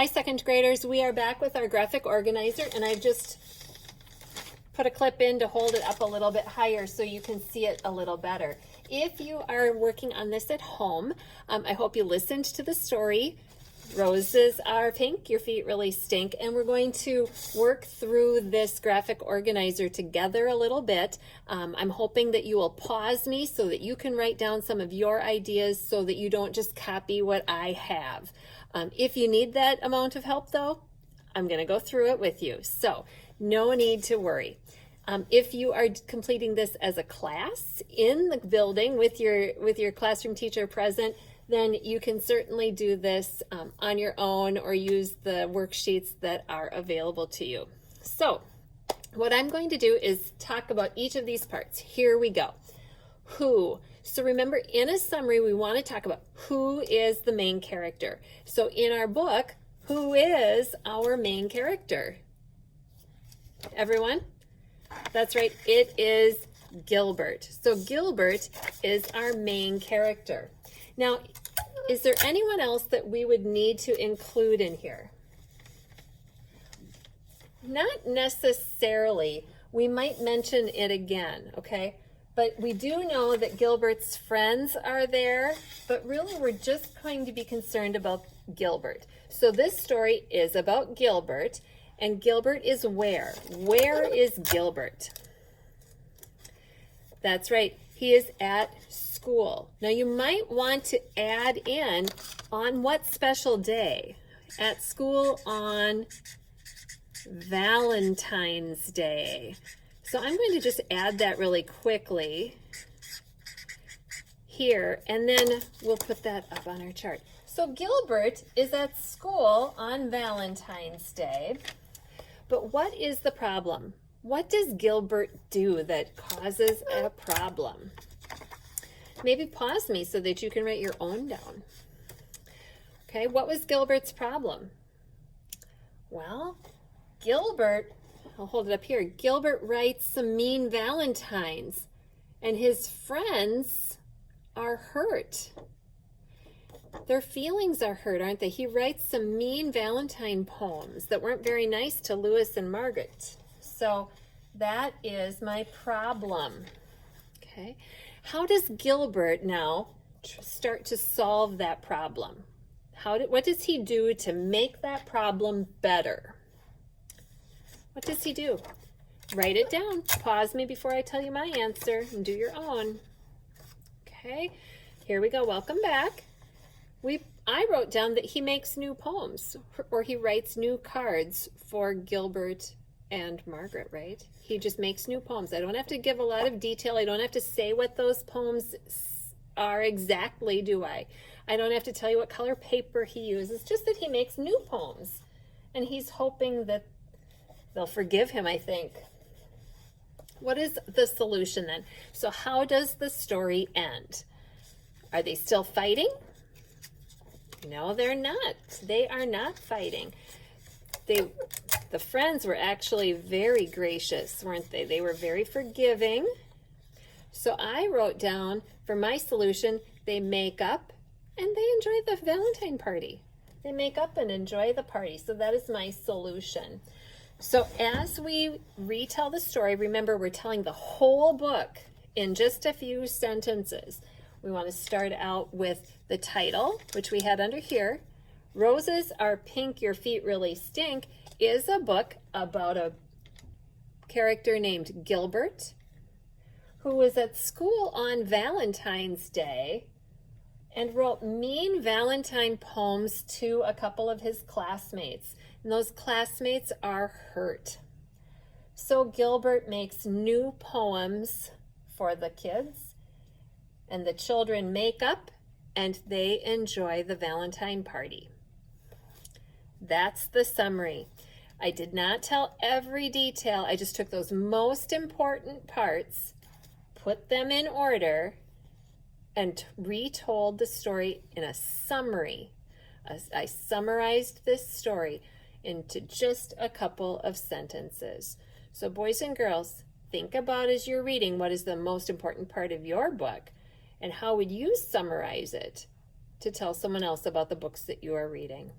Hi, second graders. We are back with our graphic organizer, and I just put a clip in to hold it up a little bit higher so you can see it a little better. If you are working on this at home, I hope you listened to the story. Roses are pink, your feet really stink, and we're going to work through this graphic organizer together a little bit. I'm hoping that you will pause me so that you can write down some of your ideas so that you don't just copy what I have. If you need that amount of help though, I'm going to go through it with you. So no need to worry. If you are completing this as a class in the building with your classroom teacher present, then you can certainly do this on your own or use the worksheets that are available to you. So what I'm going to do is talk about each of these parts. Here we go. Who. So remember, in a summary, we want to talk about who is the main character. So in our book, who is our main character? Everyone? That's right, it is Gilbert. So Gilbert is our main character. Now, is there anyone else that we would need to include in here? Not necessarily. We might mention it again, okay? But we do know that Gilbert's friends are there, but really we're just going to be concerned about Gilbert. So this story is about Gilbert, and Gilbert is where? Where is Gilbert? That's right, he is at school. Now you might want to add in on what special day? At school on Valentine's Day. So I'm going to just add that really quickly here, and then we'll put that up on our chart. So Gilbert is at school on Valentine's Day, but what is the problem? What does Gilbert do that causes a problem? Maybe pause me so that you can write your own down. Okay, what was Gilbert's problem? Well, Gilbert, I'll hold it up here. Gilbert writes some mean valentines, and his friends are hurt. Their feelings are hurt, aren't they? He writes some mean Valentine poems that weren't very nice to Lewis and Margaret. So that is my problem. Okay. How does Gilbert now start to solve that problem? What does he do to make that problem better? What does he do? Write it down. Pause me before I tell you my answer and do your own. Okay, here we go. Welcome back. I wrote down that he makes new poems, or he writes new cards for Gilbert and Margaret, right? He just makes new poems. I don't have to give a lot of detail. I don't have to say what those poems are exactly, do I? I don't have to tell you what color paper he uses, just that he makes new poems. And he's hoping that they'll forgive him, I think. What is the solution then? So how does the story end? Are they still fighting? No, they're not. They are not fighting. The friends were actually very gracious, weren't they? They were very forgiving. So I wrote down for my solution, they make up and they enjoy the Valentine party. They make up and enjoy the party. So that is my solution. So as we retell the story, remember we're telling the whole book in just a few sentences. We want to start out with the title, which we had under here. Roses Are Pink, Your Feet Really Stink is a book about a character named Gilbert who was at school on Valentine's Day and wrote mean Valentine poems to a couple of his classmates. And those classmates are hurt. So Gilbert makes new poems for the kids, and the children make up and they enjoy the Valentine party. That's the summary. I did not tell every detail. I just took those most important parts, put them in order, and retold the story in a summary. I summarized this story into just a couple of sentences. So boys and girls, think about as you're reading what is the most important part of your book and how would you summarize it to tell someone else about the books that you are reading.